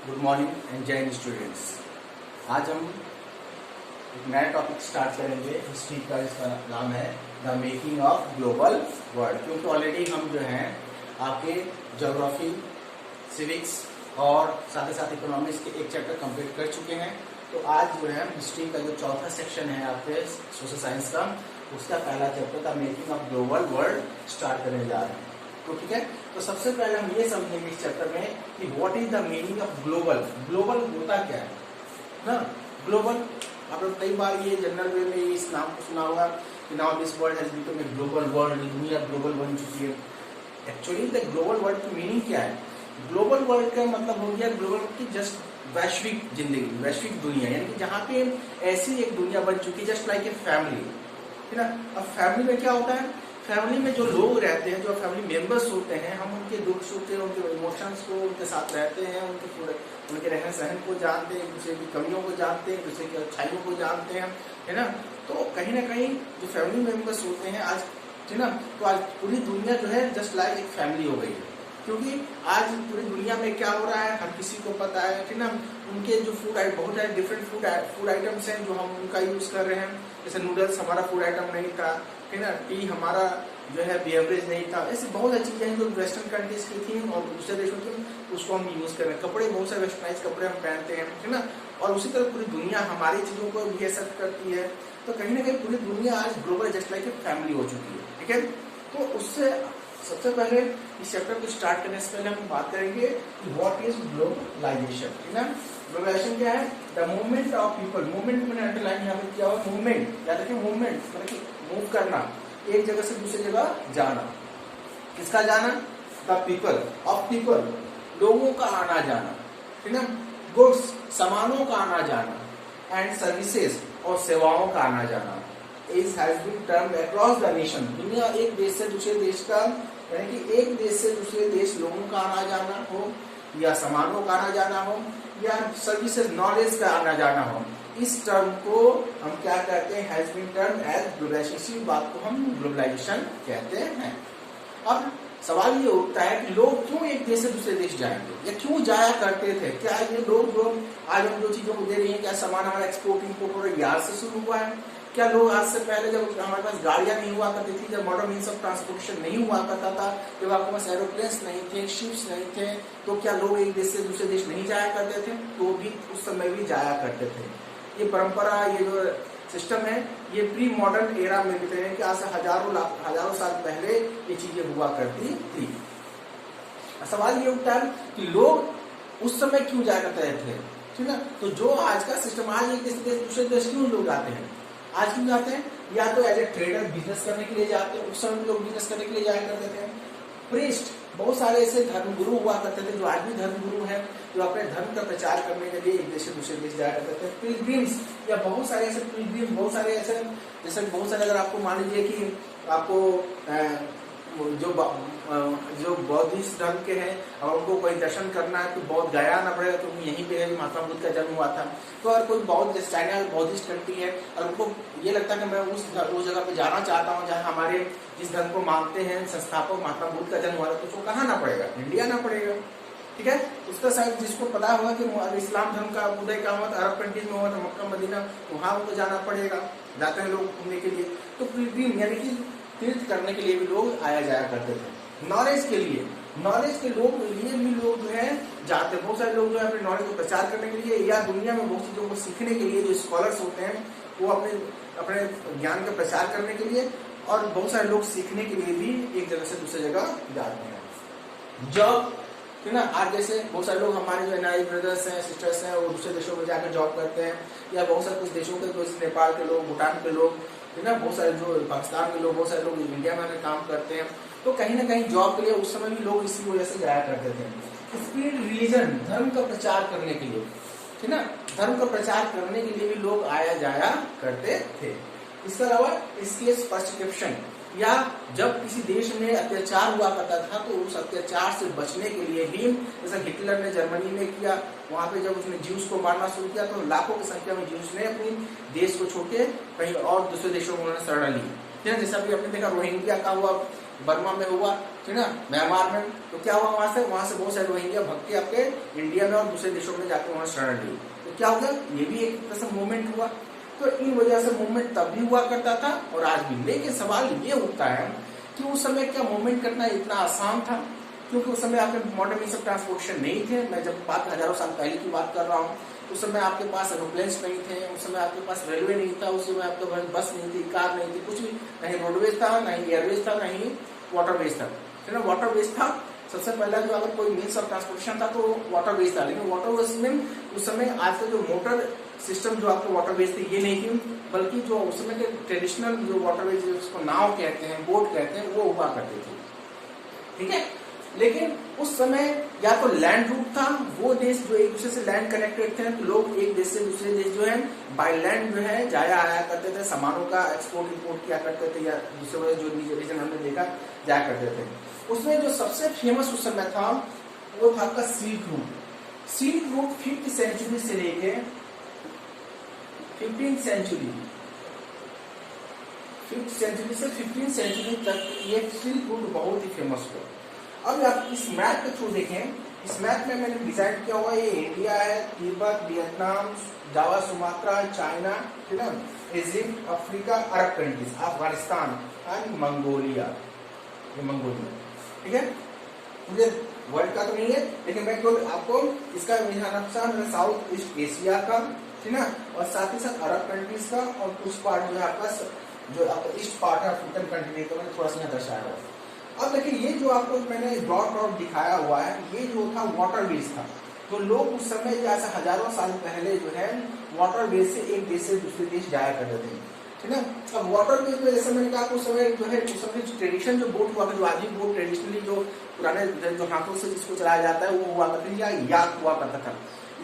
Good morning and जय Hind students. आज हम एक नया टॉपिक स्टार्ट करेंगे। हिस्ट्री का इसका नाम है the making of global world, क्योंकि ऑलरेडी हम जो हैं आपके ज्योग्राफी, सिविक्स और साथ ही साथ इकोनॉमिक्स के एक चैप्टर कंप्लीट कर चुके हैं। तो आज जो है हिस्ट्री का जो चौथा सेक्शन है आपके सोशल साइंस का, उसका पहला chapter the making of global world start करने जा रहे हैं। तो ठीक है, तो सबसे पहले हम ये समझेंगे इस चैप्टर में कि what is the meaning of global. Global होता क्या है ना। ग्लोबल आप लोग कई बार ये जनरल वे में इस नाम को सुना होगा कि now this world has become a global world, दुनिया ग्लोबल बन चुकी है। एक्चुअली द ग्लोबल वर्ल्ड की मीनिंग क्या है? ग्लोबल वर्ल्ड का मतलब हो गया ग्लोबल की जस्ट वैश्विक जिंदगी, वैश्विक दुनिया, यानी कि जहाँ पे ऐसी एक दुनिया बन चुकी है जस्ट लाइक ए फैमिली, है ना। अब फैमिली में क्या होता है? फैमिली में जो लोग रहते हैं, जो फैमिली मेंबर्स होते हैं, हम उनके दुख सुख, उनके इमोशंस को उनके साथ रहते हैं, उनके रहन सहन को जानते हैं, दूसरे की कमियों को जानते हैं, दूसरे की अच्छाइयों को जानते हैं, है ना। तो कहीं ना कहीं जो फैमिली मेंबर्स होते हैं आज, है ना, तो आज पूरी दुनिया जो है जस्ट लाइक एक फैमिली हो गई है। क्योंकि आज पूरी दुनिया में क्या हो रहा है हर किसी को पता है ना। उनके जो फूड बहुत सारे डिफरेंट फूड आइटम्स हैं जो हम उनका यूज कर रहे हैं। जैसे नूडल्स हमारा फूड आइटम नहीं था, है ना, टी हमारा जो है बेवरेज नहीं था। ऐसी बहुत सारी चीजें हैं जो वेस्टर्न कंट्रीज की थी और दूसरे देशों की, उसको हम यूज कर रहे हैं। कपड़े, बहुत सारे वेस्टर्नाइज कपड़े हम पहनते हैं, है ना। और उसी तरह पूरी दुनिया हमारी चीजों को भी एक्सेप्ट करती है। तो कहीं ना कहीं पूरी दुनिया आज global just like a family हो चुकी है, ठीक है। तो उससे सबसे पहले इस चैप्टर को स्टार्ट करने से पहले हम बात करेंगे कि व्हाट इज ग्लोबलाइजेशन, है ना। ग्लोबलाइजेशन क्या है? The movement of people. Movement मैंने अंडरलाइन यहाँ पे किया हुआ, मूवमेंट याद रखिए, मूवमेंट मतलब मूव करना, एक जगह से दूसरी जगह जाना। किसका जाना? द पीपल ऑफ पीपल, लोगों का आना जाना, है ना। गुड्स, सामानों का आना जाना, एंड सर्विसेज, और सेवाओं का आना जाना। Is has been termed across the nation. दुनिया एक देश से दूसरे देश का, यानी कि एक देश से दूसरे देश लोगों का आना जाना हो, या सामानों का आना जाना हो, या सर्विसेज नॉलेज का आना जाना हो, इस टर्म को हम क्या कहते हैं? Has been termed as globalization. इसी बात को हम ग्लोबलाइजेशन कहते हैं। अब सवाल ये उठता है कि लोग क्यों एक देश से दूसरे देश जाएंगे, या क्यों जाया करते थे? क्या ये लोग जो आज हम जो चीजों को दे रही हैं, क्या सामान हमारा एक्सपोर्ट इंपोर्ट हो रहा है से शुरू हुआ है? क्या लोग आज से पहले जब हमारे पास गाड़ियां नहीं हुआ करती थी, जब मॉडर्न मीन्स ऑफ ट्रांसपोर्टेशन नहीं हुआ करता था, जब आपके पास एरोप्लेन्स नहीं थे, शिप्स नहीं थे, तो क्या लोग एक देश से दूसरे देश नहीं जाया करते थे? तो भी उस समय भी जाया करते थे। ये परंपरा, ये जो सिस्टम है, ये प्री मॉडर्न एरा में भी थे कि आज से हजारों साल पहले ये चीजें हुआ करती थी। सवाल ये उठता है कि लोग उस समय क्यों जाया करते थे, ठीक है। तो जो आज का सिस्टम, आज एक देश से दूसरे देश क्यों लोग जाते हैं? आज क्यों जाते हैं? या तो एज ए ट्रेडर बिजनेस करने के लिए जाते हैं, उस समय लोग बिजनेस करने के लिए जाया करते थे। प्रीस्ट, बहुत सारे ऐसे धर्मगुरु हुआ करते थे जो आज भी धर्मगुरु हैं, जो अपने धर्म का प्रचार करने के लिए एक देश से दूसरे देश जाया करते थे। पिलग्रिम्स, या बहुत सारे ऐसे पिलग्रिम, बहुत सारे ऐसे, जैसे बहुत सारे, अगर आपको मान लीजिए कि आपको जो बौद्धिस्ट धर्म के हैं और उनको कोई दर्शन करना है तो बौद्ध गया आना पड़ेगा, क्योंकि यहीं पे है महात्मा बुद्ध का जन्म हुआ था। तो अगर कोई बौद्ध, चाइना बौद्धिस्ट कंट्री है और उनको ये लगता है कि मैं उस जगह पे जाना चाहता हूँ जहाँ हमारे जिस धर्म को मानते हैं संस्थापक महात्मा बुद्ध का जन्म हुआ था, तो उसको कहाँ आना पड़ेगा? इंडिया आना पड़ेगा, ठीक है। उसका शायद जिसको पता होगा कि इस्लाम धर्म का उदय का हुआ था अरब कंट्रीज में हुआ था, मक्का मदीना, वहां उनको जाना पड़ेगा, जाते हैं लोग घूमने के लिए। तो पिलग्रिम यानी कि तीर्थ करने के लिए भी लोग आया जाया करते थे। नॉलेज के लिए, नॉलेज के लिए भी लोग जो है जाते हैं। बहुत सारे लोग जो है अपने नॉलेज को प्रचार करने के लिए, या दुनिया में बहुत चीजों को सीखने के लिए, जो स्कॉलर्स होते हैं वो अपने ज्ञान का प्रचार करने के लिए, और बहुत सारे लोग सीखने के लिए भी एक जगह से दूसरी जगह जाते हैं। जॉब, है ना। आज जैसे बहुत सारे लोग हमारे जो एनआरआई ब्रदर्स हैं, सिस्टर्स हैं, वो दूसरे देशों में जाकर जॉब करते हैं, या बहुत सारे कुछ देशों के, जैसे नेपाल के लोग, भूटान के लोग, है ना, बहुत सारे जो पाकिस्तान के लोग, बहुत सारे लोग इंडिया में आकर काम करते हैं। तो कहीं ना कहीं जॉब के लिए उस समय भी लोग इसी वजह से जाया करते थे। स्प्रेड रिलीजन, धर्म का प्रचार करने के लिए, है ना, धर्म का प्रचार करने के लिए भी लोग आया जाया करते थे। इसके अलावा स्केच पर्सिक्यूशन, या जब किसी देश में अत्याचार हुआ करता था तो उस अत्याचार से बचने के लिए भी, जैसा हिटलर ने जर्मनी में किया, वहां पे जब उसने ज्यूज को मारना शुरू किया तो लाखों की संख्या में ज्यूज ने अपने देश को छोड़ के कहीं और दूसरे देशों में उन्होंने शरण ली, ठीक है। जैसे अभी आपने देखा रोहिंग्या का हुआ, बर्मा में हुआ, ठीक है ना, म्यांमार में, तो क्या हुआ वहां से बहुत सारे रोहिंग्या भग के आपके इंडिया में और दूसरे देशों में जाकर वहां शरण ली। तो क्या हो गया, ये भी एक तरह से मूवमेंट हुआ। तो इन वजह से मूवमेंट तब भी हुआ करता था और आज भी। लेकिन सवाल ये उठता है कि उस समय क्या मूवमेंट करना इतना आसान था, क्योंकि उस समय आपके मॉडर्न मीन्स ऑफ ट्रांसपोर्टेशन नहीं थे। मैं जब बात हजारों साल पहले की बात कर रहा हूँ, उस समय आपके पास एरोप्लेन्स नहीं थे, उस समय आपके पास रेलवे नहीं था, उस समय आपके पास बस नहीं थी, कार नहीं थी, कुछ भी नहीं, रोडवेज था, नहीं एयरवेज था, नहीं वाटरवेज था, है ना। वाटरवेज था सबसे पहला, जो अगर कोई मीन्स ऑफ ट्रांसपोर्टेशन था तो वाटरवेज था। लेकिन वाटरवेज में उस समय आज का जो मोटर सिस्टम जो आपके वाटरवेज थे ये नहीं थी, बल्कि जो उस समय के ट्रेडिशनल जो वाटरवेज जिसको नाव कहते हैं, बोट कहते हैं, वो हुआ करते थे, ठीक है। लेकिन उस समय या तो लैंड रूट था, वो देश जो एक दूसरे से लैंड कनेक्टेड थे, तो लोग एक देश से दूसरे देश जो है बाय लैंड जो है जाया आया करते थे, सामानों का एक्सपोर्ट इंपोर्ट किया करते थे, या दूसरे जो रीजन हमने देखा जाया करते थे। उसमें जो सबसे फेमस उस समय था वो था आपका silk route. Silk route 5th century से लेके 15th सेंचुरी, 5th सेंचुरी से 15th सेंचुरी तक ये सिल्क रूट बहुत ही फेमस हुआ। अब आप इस मैप के थ्रू देखें, इस मैप में मैंने डिजाइन किया हुआ ये इंडिया है, तिब्बत, वियतनाम, जावा, सुमात्रा, चाइना, ठीक है, Egypt, Africa, Arab countries, Afghanistan and Mongolia, ये मंगोलिया, ठीक है। मुझे वर्ल्ड का तो नहीं है, लेकिन मैं केवल आपको इसका नक्शा साउथ ईस्ट एशिया का, ठीक है, और साथ ही साथ अरब कंट्रीज का, और कुछ पार्ट जो है आपका जो आपका ईस्ट पार्ट है अफ्रीकन कंट्री, तो मैंने थोड़ा सा यहाँ दर्शाया हुआ है। अब देखिए, ये जो आपको मैंने डॉट डॉट दिखाया हुआ है, ये जो था वाटरवेज था। तो लोग उस समय जैसे हजारों साल पहले जो है वाटरवेज से एक देश से दूसरे देश जाया करते थे, ठीक है। अब वाटरवेज में जैसे मैंने कहा उस समय जो है, उस समय ट्रेडिशन जो बोट हुआ, जो आज भी बोट ट्रेडिशनली जो पुराने जो हाथों से जिसको चलाया जाता है वो हुआ करता है, या याक हुआ करता था।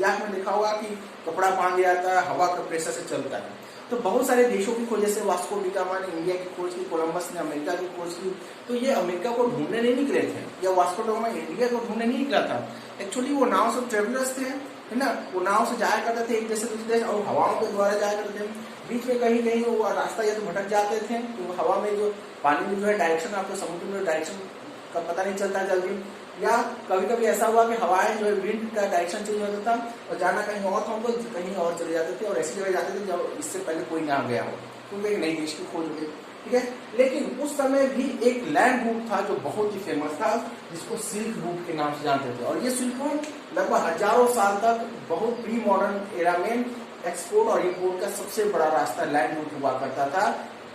याक में लिखा हुआ कि कपड़ा बांध दिया जाता है, हवा का प्रेशर से चलता है। तो बहुत सारे देशों की खोज, जैसे वास्को डी गामा ने इंडिया की खोज की, कोलंबस ने अमेरिका की खोज की, तो ये अमेरिका को ढूंढने नहीं निकले थे, या वास्को डी गामा इंडिया को ढूंढने नहीं निकला था। एक्चुअली वो नाव से ट्रेवलर्स थे, है ना, वो नाव से जाया करते थे एक देश से दूसरे देश, और हवाओं के द्वारा जाया करते थे। बीच में कहीं कहीं वो रास्ता या तो भटक जाते थे, तो हवा में जो पानी में जो है डायरेक्शन, आपको समुद्र में डायरेक्शन का पता नहीं चलता जल्दी, या कभी कभी ऐसा हुआ कि हवाएं जो है विंड का डायरेक्शन चेंज होता था और जाना कहीं और था, तो कहीं और चले जाते थे, और ऐसी जगह जाते थे जब इससे पहले कोई ना गया हो, क्योंकि एक नई देश की खोज हो गई, ठीक है। लेकिन उस समय भी एक लैंड रूट था जो बहुत ही फेमस था, जिसको सिल्क रूट के नाम से जानते थे। और ये सिल्क रूट लगभग हजारों साल तक बहुत प्री मॉडर्न एरा में एक्सपोर्ट और इम्पोर्ट का सबसे बड़ा रास्ता लैंड रूट हुआ करता था,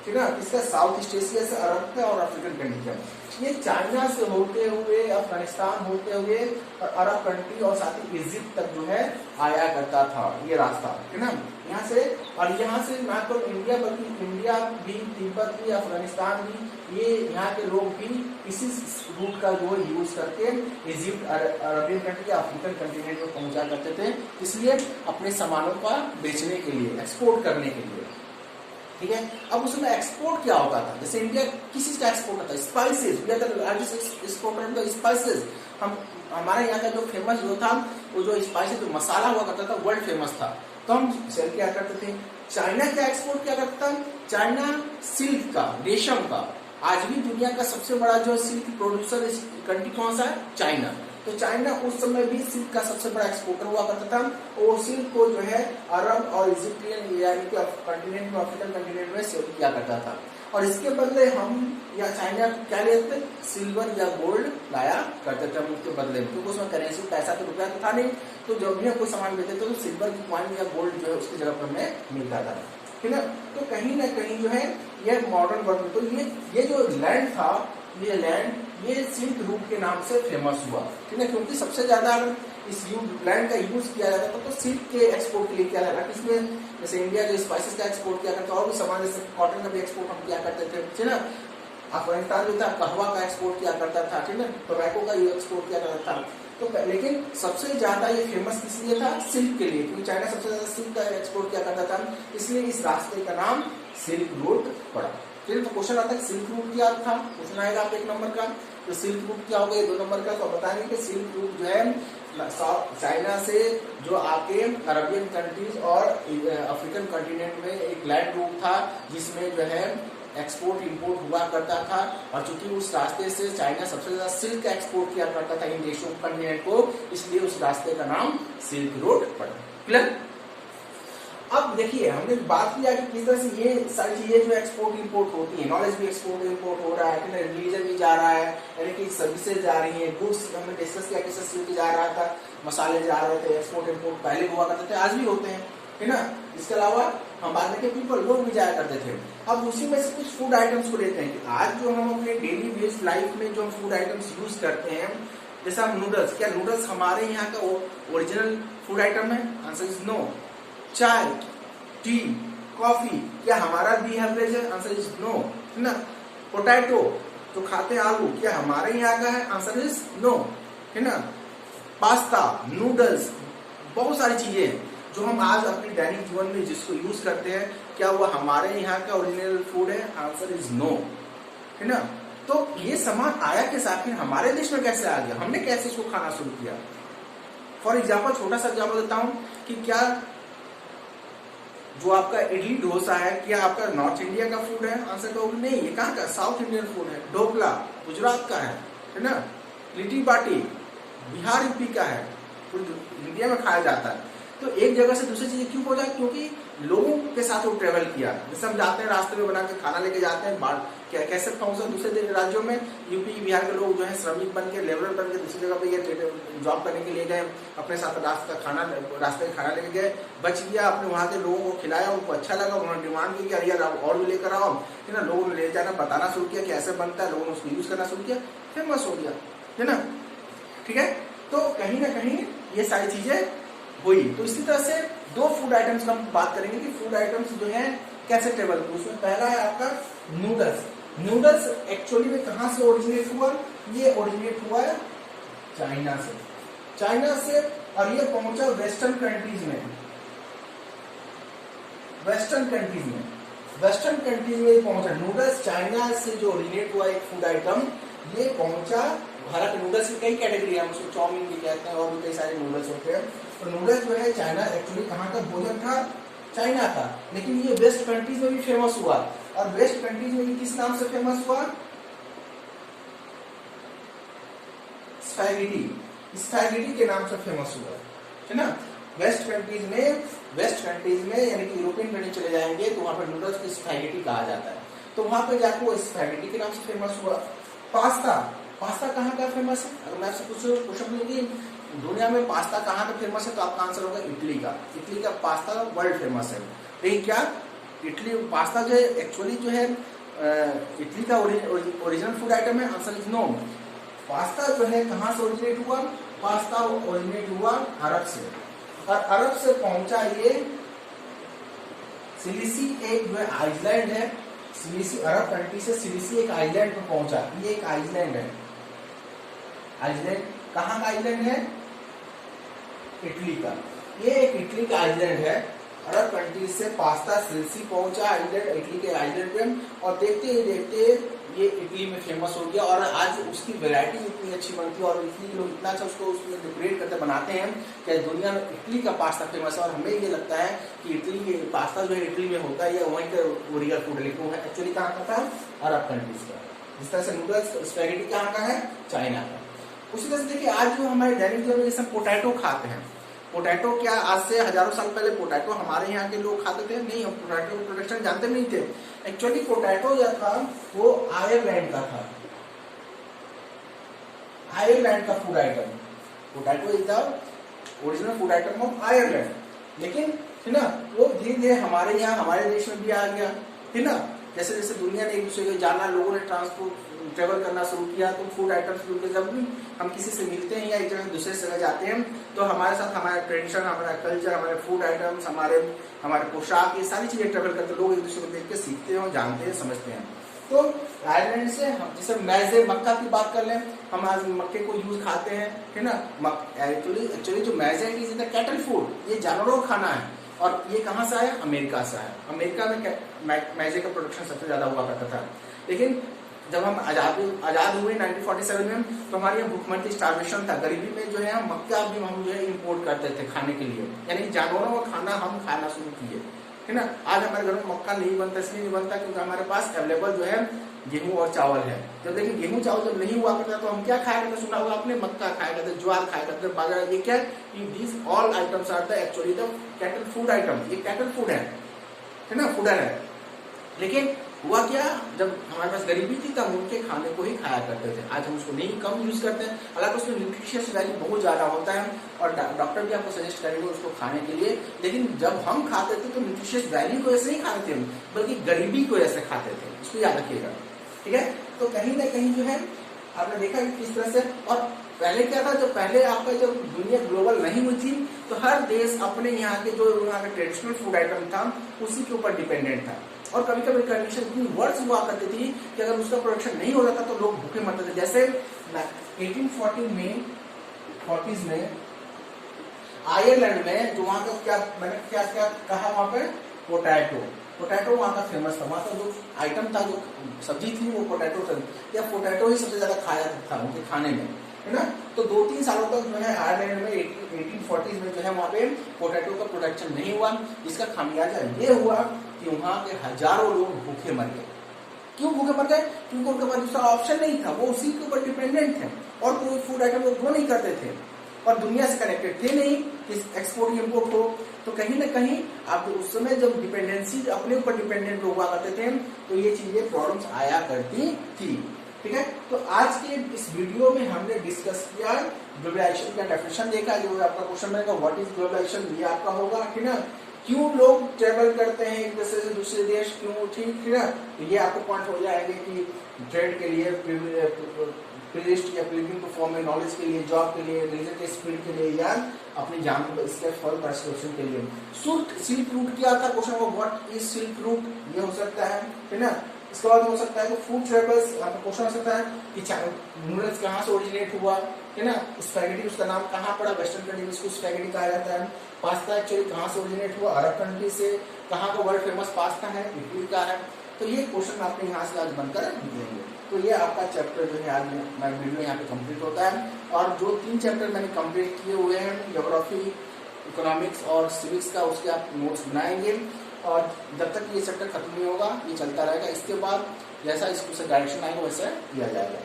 ठीक है। इसका साउथ ईस्ट एशिया से अरब का और अफ्रीकन कंट्री का, ये चाइना से होते हुए, अफगानिस्तान होते हुए और अरब कंट्री और साथ ही इजिप्ट तक जो है आया करता था ये रास्ता, है ना, यहाँ से। और यहाँ से ना तो इंडिया बल्कि इंडिया भी, तिब्बत भी, अफगानिस्तान भी, ये यहाँ के लोग भी इसी रूट का जो यूज करके Egypt, Arabian country, African continent में पहुंचा करते थे, इसलिए अपने सामानों का बेचने के लिए, एक्सपोर्ट करने के लिए, ठीक है। अब उसमें एक्सपोर्ट क्या होता था, जैसे इंडिया किस चीज का एक्सपोर्ट होता है, spices, we are the largest exporter of the spices. हम हमारे यहाँ का जो फेमस जो था, वो जो स्पाइसेस जो मसाला हुआ करता था वर्ल्ड फेमस था, तो हम सेल क्या करते थे। चाइना क्या एक्सपोर्ट क्या करता था, चाइना सिल्क का, रेशम का। आज भी दुनिया का सबसे बड़ा जो सिल्क प्रोड्यूसर कंट्री कौन सा है, चाइना। तो चाइना उस समय भी सिल्क का सबसे बड़ा एक्सपोर्टर हुआ करता था, और सिल्क को जो है अरब और इजिप्टियन यानी कि कंटिनेंट में, अफ्रीकन कंटिनेंट में सेल किया करता था। और इसके बदले हम या चाइना क्या लेते, सिल्वर या गोल्ड लाया करते थे हम उसके बदले में, क्योंकि उसमें करेंसी पैसा तो रुपया तो था नहीं, तो जब भी कोई सामान लेते थे तो सिल्वर की कॉइन या गोल्ड जो है उसकी जगह पर हमें मिलता था, ठीक है। तो कहीं ना कहीं जो है ये मॉडर्न वर्ल्ड में, तो ये जो लैंड था, ये लैंड ये सिल्क रूट के नाम से फेमस हुआ, ठीक है, क्योंकि सबसे ज्यादा इस लैंड का यूज किया जाता था तो सिल्क के एक्सपोर्ट के लिए किया जाता था। इसमें जैसे इंडिया जो स्पाइसेस का एक्सपोर्ट किया करता, और भी सामान जैसे कॉटन का भी एक्सपोर्ट हम किया करते थे, ठीक है। अफगानिस्तान जो था कहवा का एक्सपोर्ट किया करता था, ठीक है, टोबैको का एक्सपोर्ट किया करता था। तो लेकिन सबसे ज्यादा ये फेमस किस लिए था, सिल्क के लिए, क्योंकि चाइना सबसे ज्यादा सिल्क का एक्सपोर्ट किया करता था, इसलिए इस रास्ते का नाम सिल्क रूट पड़ा। फिर तो क्वेश्चन आता है सिल्क रूट क्या था, क्वेश्चन आएगा आप 1 नंबर का, तो सिल्क रूट क्या होगा, 2 नंबर का। तो बताएंगे कि सिल्क रूट जो है चाइना से जो आके अरबियन कंट्रीज और अफ्रीकन कंटिनेंट में एक लैंड रूट था, जिसमें जो है एक्सपोर्ट इंपोर्ट हुआ करता था, और चूंकि उस रास्ते से चाइना सबसे ज्यादा सिल्क का एक्सपोर्ट किया करता था इन देशों कंटिनेंट को, इसलिए उस रास्ते का नाम सिल्क रोड पड़ा। क्लियर? अब देखिए हमने बात किया कि किस तरह से ये सारी चीजें जो एक्सपोर्ट इंपोर्ट होती है, नॉलेज भी एक्सपोर्ट इंपोर्ट हो रहा है, रिलीजन भी जा रहा है, यानी कि सर्विसेज जा रही हैं, गुड्स हमने डिस्कस किया किस तरह से जा रहा था, मसाले जा रहे थे, एक्सपोर्ट इंपोर्ट पहले हुआ करते थे, आज भी होते हैं, है ना। इसके अलावा हम बात में के पीपल लोग भी जाया करते थे। अब उसी में से कुछ फूड आइटम्स को लेते हैं कि आज जो हम अपने डेली बेस्ड लाइफ में जो हम फूड आइटम्स यूज करते हैं, जैसा नूडल्स, क्या नूडल्स हमारे यहाँ का ओरिजिनल फूड आइटम है? Answer is no. चाय, टी, कॉफी, क्या हमारा बिहेवियर है? आंसर इज नो, है ना। पोटैटो जो खाते हैं आलू, क्या हमारे यहाँ का है? आंसर इज नो, है ना। पास्ता, नूडल्स, बहुत सारी चीजें जो हम आज अपने दैनिक जीवन में जिसको यूज करते हैं, क्या वो हमारे यहाँ का ओरिजिनल फूड है? आंसर इज नो, है ना। तो ये सामान आया के साथ में हमारे देश में कैसे आ गया, हमने कैसे इसको खाना शुरू किया? फॉर एग्जाम्पल, छोटा सा एग्जाम्पल देता हूं कि क्या जो आपका इडली डोसा है, क्या आपका नॉर्थ इंडिया का फूड है? आंसर कहोगे नहीं, ये कहाँ का? साउथ इंडियन फूड है। ढोकला गुजरात का है ना। लिट्टी बाटी बिहार यूपी का है, इंडिया में खाया जाता है। तो एक जगह से दूसरी चीज क्यों पहुंचा? क्योंकि लोगों के साथ वो ट्रेवल किया। जैसे हम जाते हैं रास्ते में बना के खाना लेके जाते हैं, क्या कैसे पहुंचा दूसरे राज्यों में, यूपी बिहार के लोग जो है श्रमिक बन के, लेबर बन के दूसरी जगह पे ये जॉब करने के लिए गए, अपने साथ रास्ते में खाना लेके गए, बच गया, अपने वहाँ के लोगों को खिलाया, उनको अच्छा लगा, उन्होंने डिमांड की कि यार और भी लेकर आओ, है ना। लोगों ने ले जाना बताना शुरू किया कैसे बनता है, लोगों ने उसको यूज करना शुरू किया, फेमस हो गया, है ना। ठीक है, तो कहीं ना कहीं ये सारी चीजें हुई। तो इसी तरह से दो फूड आइटम्स का हम बात करेंगे कि फूड आइटम्स जो है कैसे ट्रेवल हुए। उसमें पहला है आपका नूडल्स। नूडल्स एक्चुअली में कहां से ओरिजिनेट हुआ? ये ओरिजिनेट हुआ है चाइना से। चाइना से, और ये पहुंचा वेस्टर्न कंट्रीज में। वेस्टर्न कंट्रीज में पहुंचा नूडल्स। चाइना से जो ओरिजिनेट हुआ एक फूड आइटम, ये पहुंचा भारत। नूडल्स की कई कैटेगरी है, उसको चाउमीन भी कहते हैं, और भी कई सारे नूडल्स होते हैं। तो नूडल्स जो है चाइना एक्चुअली कहाँ का भोजन था? चाइना का। लेकिन ये वेस्ट कंट्रीज में भी फेमस हुआ, और वेस्ट कंट्रीज में भी किस नाम से फेमस हुआ? स्पैगेटी के नाम से फेमस हुआ, है ना। वेस्ट कंट्रीज में यानी कि यूरोपियन कंट्री चले जाएंगे तो वहां पर नूडल्स की स्पैगेटी कहा जाता है। तो वहां पर जाकर वो स्पैगेटी के नाम से फेमस हुआ। पास्ता कहाँ का फेमस है? अगर मैं आपसे क्वेश्चन लूंगी दुनिया में पास्ता कहाँ का फेमस है, तो आपका आंसर होगा इटली का। इटली का पास्ता वर्ल्ड फेमस है। लेकिन क्या इटली पास्ता जो है एक्चुअली जो है इटली का ओरिजिनल फूड आइटम है? Answer is no. पास्ता जो है कहाँ से ओरिजिनेट हुआ? पास्ता ओरिजिनेट हुआ अरब से, और अरब से पहुंचा ये सिलिसी, एक जो है आइसलैंड है। सिलिसी अरब कंट्री से सिलिसी एक आइलैंड पर पहुंचा। ये एक आइलैंड है। आइलैंड कहाँ का आइलैंड है? इटली का। ये एक इटली का आइलैंड है। अरब कंट्री से पास्ता सिलिसी पहुंचा आइलैंड, इटली के आइलैंड पे, और देखते ही देखते ये इटली में फेमस हो गया। और आज उसकी वैरायटी इतनी अच्छी बनती है, और इटली लोग इतना अच्छा उसको उसमें डेकोरेट करते बनाते हैं कि दुनिया में इटली का पास्ता फेमस है। और हमें ये लगता है कि इटली के पास्ता जो है इटली में होता है, या वहीं का ओरिजिनल फूड है, लेकिन वो एक्चुअली कहाँ का था? अरब कंट्रीज का। जिस तरह से नूडल्स स्पैगेटी कहाँ का है? चाइना का। उसी तरह से देखिए आज जो हमारे दैनिक जीवन में जैसे पोटैटो खाते हैं, पोटैटो क्या आज से हजारों साल पहले पोटैटो हमारे यहाँ के लोग खाते थे? नहीं, हम पोटैटो का प्रोडक्शन जानते नहीं थे। एक्चुअली पोटैटो जो था वो आयरलैंड का था। आयरलैंड का food item. Potato is the original food item of Ireland. लेकिन है ना, वो धीरे धीरे हमारे यहाँ हमारे देश में भी आ गया, है ना। जैसे जैसे दुनिया ने एक दूसरे को जाना, लोगों ने ट्रेवल करना शुरू किया, तो फूड आइटम्स जब भी हम किसी से मिलते हैं या एक जगह दूसरे जगह जाते हैं, तो हमारे साथ हमारा ट्रेडिशन, हमारा कल्चर, हमारे फूड आइटम्स, हमारे पोशाक, ये सारी चीजें ट्रेवल करते लोग एक दूसरे को देख के सीखते हैं, जानते हैं, समझते हैं। तो आयरलैंड से हम जैसे मैजे मक्का की बात कर लें, हम आज मक्के को यूज खाते हैं, है ना। एक्चुअली जो maize is the cattle food, ये जानवरों का खाना है। और ये कहाँ से आया? अमेरिका से आया। अमेरिका में मैजे का प्रोडक्शन सबसे ज्यादा हुआ करता था। लेकिन जब हम आजाद हुए 1947 में, तो हमारे यहाँ भूखमरी स्टार्वेशन था, गरीबी में जो है मक्का भी हम जो है इम्पोर्ट करते थे खाने के लिए, यानी जानवरों का खाना हम खाना शुरू किए, है ना। आज हमारे घर में मक्का नहीं बनता, इसलिए नहीं बनता क्योंकि हमारे पास अवेलेबल जो है गेहूं और चावल है। जब देखिए गेहूं चावल जब नहीं हुआ करता तो हम क्या खाया करते, सुना होगा आपने, मक्का खाया करते, ज्वार खाया करते, बाजरा। ये क्या, these all items are the actually the cattle food item. ये कैटल फूड है ना, फूडर है। लेकिन हुआ क्या, जब हमारे पास गरीबी थी तब उनके खाने को ही खाया करते थे। आज हम उसको नहीं, कम यूज करते हैं। हालांकि उसमें न्यूट्रिशियस वैल्यू बहुत ज्यादा होता है और डॉक्टर भी आपको सजेस्ट करेंगे उसको खाने के लिए। लेकिन जब हम खाते थे तो न्यूट्रिशियस वैल्यू को ऐसे नहीं खाते थे, बल्कि गरीबी को ऐसे खाते थे। इसको याद रखिएगा, ठीक है। तो कहीं ना कहीं जो है आपने देखा कि किस तरह से, और पहले क्या था, जब पहले आपका जब दुनिया ग्लोबल नहीं हुई थी तो हर देश अपने यहाँ के जो यहाँ का ट्रेडिशनल फूड आइटम था उसी के ऊपर डिपेंडेंट था। और कभी कभी कंडीशन इतनी वर्ष हुआ करती थी कि अगर उसका प्रोडक्शन नहीं हो रहा था तो लोग भूखे मरते थे। जैसे 1840 में आयरलैंड में जो वहाँ का क्या, मैंने क्या क्या कहा, वहाँ पे पोटैटो वहाँ का फेमस था। वहाँ का जो आइटम था, जो सब्जी थी वो पोटैटो था, या पोटैटो ही सबसे ज्यादा खाया था उनके खाने में, है ना। तो 2-3 सालों तक जो है आयरलैंड में 1840 में जो है वहाँ पे पोटैटो का प्रोडक्शन नहीं हुआ। इसका खामियाजा ये हुआ कि वहाँ के हजारों लोग भूखे मर गए। क्यों भूखे मर गए? क्योंकि उनके पास दूसरा ऑप्शन नहीं था, वो उसी के ऊपर डिपेंडेंट थे और कोई फूड आइटम वो ग्रो नहीं करते थे और दुनिया से कनेक्टेड थे नहीं कि एक्सपोर्ट इम्पोर्ट हो। तो कहीं ना कहीं आप उस समय जब डिपेंडेंसी अपने ऊपर डिपेंडेंट हुआ करते थे तो ये चीजें प्रॉब्लम्स आया करती थी, ठीक है। तो आज के इस वीडियो में हमने डिस्कस किया ग्लोबलाइजेशन का डेफिनेशन देखा। जो आपका क्वेश्चन रहेगा व्हाट इज ग्लोबलाइजेशन, ये आपका होगा, ठीक है ना। क्यों लोग ट्रेवल करते हैं एक देश से दूसरे देश, क्यों, ठीक है ना। तो ये आपको पॉइंट हो जाएंगे कि ट्रेड के लिए, प्रिविलेज्ड या प्रिविलेजिंग फॉर्म में, नॉलेज के लिए, जॉब के लिए, रिलीजन के स्पीड के लिए, या अपनी जान को इसके फॉर परसेप्शन के लिए। सिल्क रूट क्या था question, what is silk route, ये हो सकता है ना। इसके बाद हो सकता है फूड ट्रेवल्स, आपका क्वेश्चन हो सकता है कि नूडल्स कहाँ से ओरिजिनेट हुआ, है ना। स्पैगेटी, उसका नाम कहाँ पड़ा, वेस्टर्न कंट्री में इसको स्पैगेटी कहा जाता है। पास्ता एक्चुअली कहाँ से ओरिजिनेट हुआ, अरब कंट्री से। कहाँ का वर्ल्ड फेमस पास्ता है, इटली का है। तो ये क्वेश्चन आपने यहाँ से आज बनकर निकलेंगे। तो ये आपका चैप्टर जो है आज मैं वीडियो यहाँ पे कंप्लीट होता है। और जो 3 चैप्टर मैंने कंप्लीट किए हुए हैं, ज्योग्राफी, इकोनॉमिक्स और सिविक्स का, उसके आप नोट्स बनाएंगे। और जब तक ये चैप्टर खत्म नहीं होगा ये चलता रहेगा। इसके बाद जैसा इसको डायरेक्शन आएगा वैसे किया जाएगा।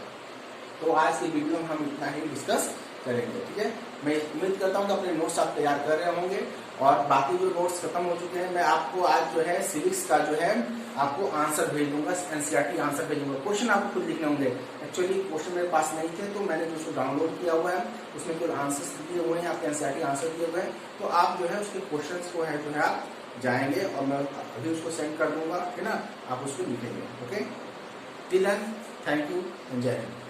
तो आज की वीडियो में हम इतना ही डिस्कस करेंगे, ठीक है। मैं उम्मीद करता हूँ कि अपने नोट्स आप तैयार कर रहे होंगे और बाकी जो नोट्स खत्म हो चुके हैं मैं आपको आज जो है सिविक्स का जो है आपको आंसर भेज दूंगा, एनसीईआरटी आंसर भेजूंगा। क्वेश्चन आपको खुद लिखने होंगे। एक्चुअली क्वेश्चन मेरे पास नहीं थे तो मैंने जो उसको डाउनलोड किया हुआ है उसमें कुछ आंसर्स दिए हुए हैं, आपके एनसीईआरटी आंसर दिए हुए हैं। तो आप जो है उसके क्वेश्चन को है जो है आप जाएंगे और मैं अभी उसको सेंड कर दूंगा, है ना। आप उसको लिखेंगे, okay. Till then, thank you, जय हिंद।